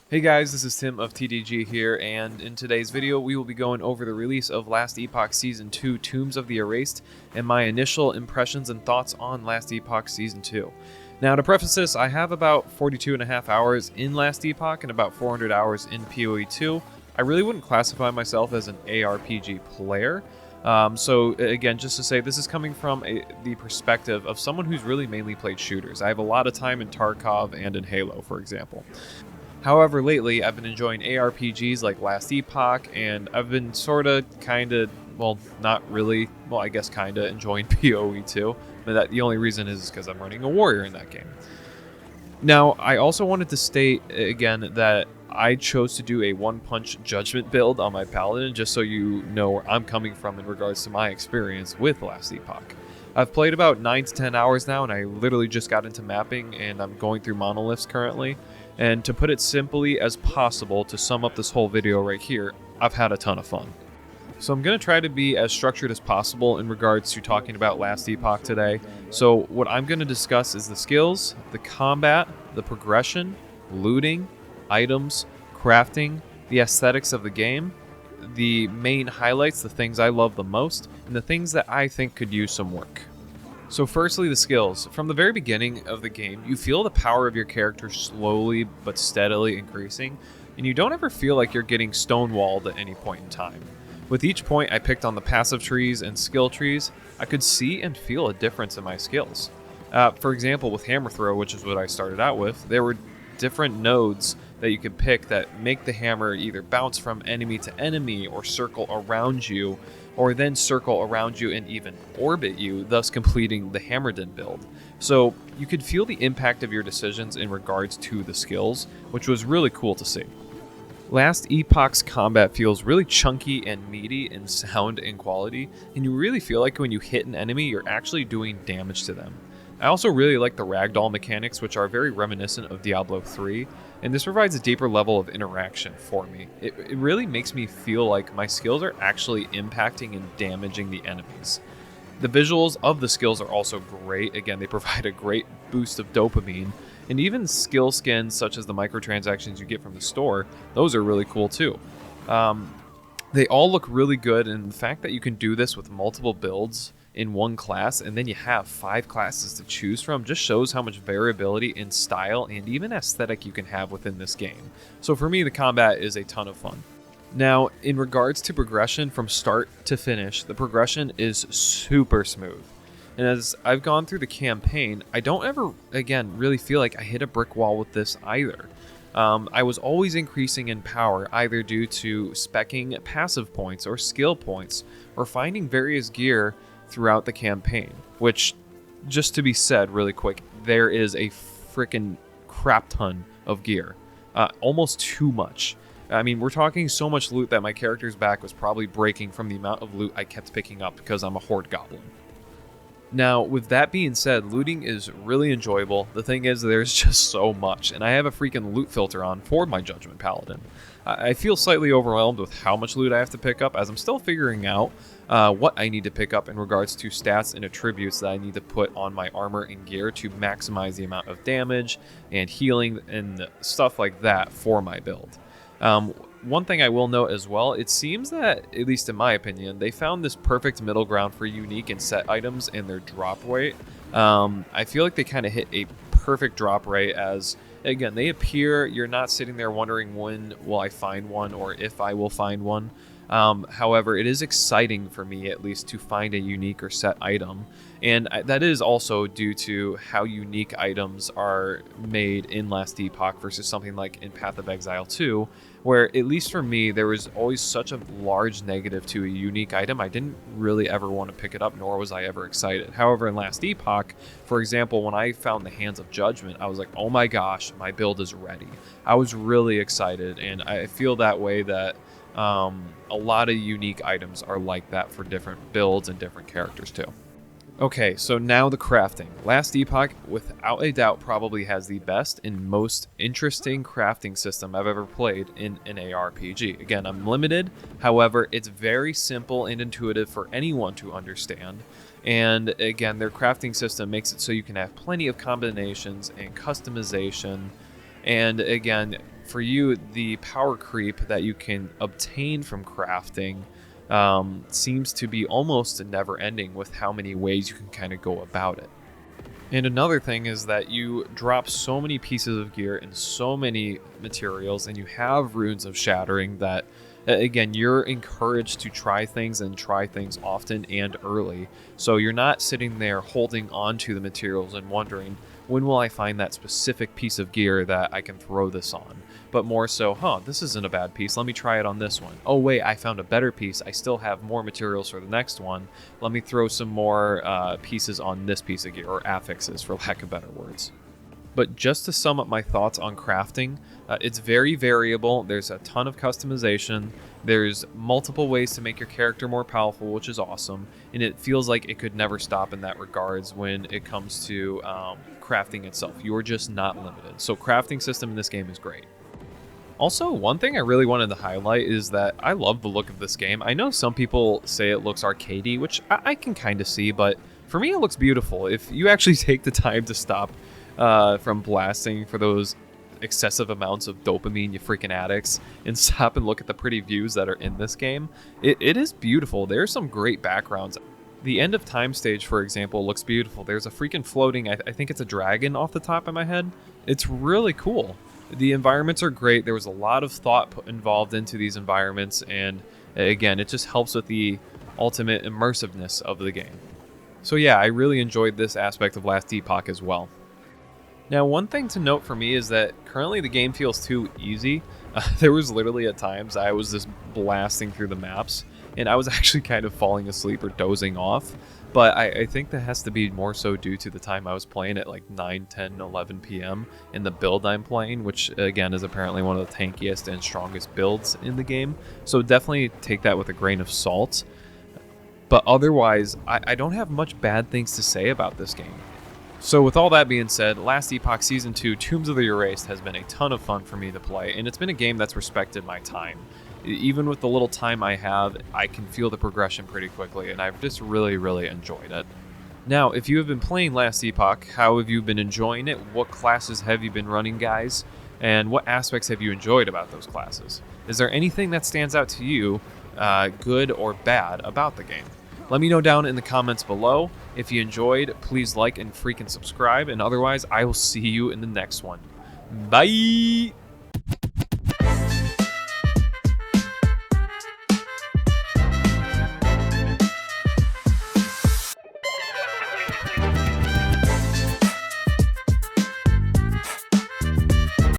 Hey guys, this is Tim of TDG here, and in today's video we will be going over the release of Last Epoch Season 2 Tombs of the Erased and my initial impressions and thoughts on Last Epoch Season 2. Now to preface this, I have about 42 and a half hours in Last Epoch and about 400 hours in PoE 2. I really wouldn't classify myself as an ARPG player. So again, just to say, this is coming from the perspective of someone who's really mainly played shooters. I have a lot of time in Tarkov and in Halo, for example. However, lately I've been enjoying ARPGs like Last Epoch, and I've been not really, I guess kinda enjoying PoE 2, but the only reason is because I'm running a warrior in that game. Now, I also wanted to state again that I chose to do a one-punch judgment build on my paladin, just so you know where I'm coming from in regards to my experience with Last Epoch. I've played about 9 to 10 hours now, and I literally just got into mapping, and I'm going through monoliths currently. And to put it simply as possible, to sum up this whole video right here, I've had a ton of fun. So I'm going to try to be as structured as possible in regards to talking about Last Epoch today. So what I'm going to discuss is the skills, the combat, the progression, looting, items, crafting, the aesthetics of the game, the main highlights, the things I love the most, and the things that I think could use some work. So firstly, the skills. From the very beginning of the game, you feel the power of your character slowly but steadily increasing, and you don't ever feel like you're getting stonewalled at any point in time. With each point I picked on the passive trees and skill trees, I could see and feel a difference in my skills. For example, with hammer throw, which is what I started out with, there were different nodes that you could pick that make the hammer either bounce from enemy to enemy or circle around you, or then circle around you and even orbit you, thus completing the Hammerden build. So you could feel the impact of your decisions in regards to the skills, which was really cool to see. Last Epoch's combat feels really chunky and meaty in sound and quality, and you really feel like when you hit an enemy, you're actually doing damage to them. I also really like the ragdoll mechanics, which are very reminiscent of Diablo 3, and this provides a deeper level of interaction for me. It really makes me feel like my skills are actually impacting and damaging the enemies. The visuals of the skills are also great. Again, they provide a great boost of dopamine, and even skill skins such as the microtransactions you get from the store, those are really cool too. They all look really good, and the fact that you can do this with multiple builds in one class, and then you have 5 classes to choose from, just shows how much variability in style and even aesthetic you can have within this game. So for me, the combat is a ton of fun. Now, in regards to progression from start to finish, the progression is super smooth. And as I've gone through the campaign, I don't ever, again, really feel like I hit a brick wall with this either. I was always increasing in power, either due to speccing passive points or skill points, or finding various gear throughout the campaign, which, just to be said really quick, there is a freaking crap ton of gear. Almost too much. I mean, we're talking so much loot that my character's back was probably breaking from the amount of loot I kept picking up because I'm a horde goblin. Now, with that being said, looting is really enjoyable. The thing is, there's just so much, and I have a freaking loot filter on for my Judgment Paladin. I feel slightly overwhelmed with how much loot I have to pick up, as I'm still figuring out what I need to pick up in regards to stats and attributes that I need to put on my armor and gear to maximize the amount of damage and healing and stuff like that for my build. One thing I will note as well, it seems that, at least in my opinion, they found this perfect middle ground for unique and set items and their drop rate. I feel like they kind of hit a perfect drop rate, as, again, they appear, you're not sitting there wondering when will I find one or if I will find one. However, it is exciting for me, at least, to find a unique or set item, and that is also due to how unique items are made in Last Epoch versus something like in Path of Exile 2, where, at least for me, there was always such a large negative to a unique item. I didn't really ever want to pick it up, nor was I ever excited. However, in Last Epoch, for example, when I found the Hands of Judgment, I was like, oh my gosh, my build is ready. I was really excited, and I feel that way that a lot of unique items are like that for different builds and different characters too. Okay, so now the crafting. Last Epoch, without a doubt, probably has the best and most interesting crafting system I've ever played in an ARPG. Again, I'm limited, however, it's very simple and intuitive for anyone to understand. And again, their crafting system makes it so you can have plenty of combinations and customization. And again, for you, the power creep that you can obtain from crafting seems to be almost never ending with how many ways you can kind of go about it. And another thing is that you drop so many pieces of gear and so many materials, and you have runes of shattering that, again, you're encouraged to try things and try things often and early. So you're not sitting there holding on to the materials and wondering, when will I find that specific piece of gear that I can throw this on? But more so, this isn't a bad piece. Let me try it on this one. Oh, wait, I found a better piece. I still have more materials for the next one. Let me throw some more pieces on this piece of gear, or affixes, for lack of better words. But just to sum up my thoughts on crafting, it's very variable. There's a ton of customization. There's multiple ways to make your character more powerful, which is awesome. And it feels like it could never stop in that regards when it comes to crafting itself. You're just not limited. So crafting system in this game is great. Also, one thing I really wanted to highlight is that I love the look of this game. I know some people say it looks arcadey, which I can kind of see, but for me it looks beautiful. If you actually take the time to stop from blasting for those excessive amounts of dopamine, you freaking addicts, and stop and look at the pretty views that are in this game, it is beautiful. There's some great backgrounds. The end of time stage, for example, looks beautiful. There's a freaking floating, I think it's a dragon off the top of my head. It's really cool. The environments are great. There was a lot of thought involved into these environments, and again, it just helps with the ultimate immersiveness of the game. So yeah, I really enjoyed this aspect of Last Epoch as well. Now, one thing to note for me is that currently the game feels too easy. There was literally at times I was just blasting through the maps, and I was actually kind of falling asleep or dozing off. But I think that has to be more so due to the time I was playing at like 9, 10, 11 p.m. in the build I'm playing, which again is apparently one of the tankiest and strongest builds in the game. So definitely take that with a grain of salt. But otherwise, I don't have much bad things to say about this game. So with all that being said, Last Epoch Season 2 Tombs of the Erased has been a ton of fun for me to play, and it's been a game that's respected my time. Even with the little time I have, I can feel the progression pretty quickly, and I've just really, really enjoyed it. Now, if you have been playing Last Epoch, how have you been enjoying it? What classes have you been running, guys? And what aspects have you enjoyed about those classes? Is there anything that stands out to you, good or bad, about the game? Let me know down in the comments below. If you enjoyed, please like and freaking subscribe, and otherwise, I will see you in the next one. Bye!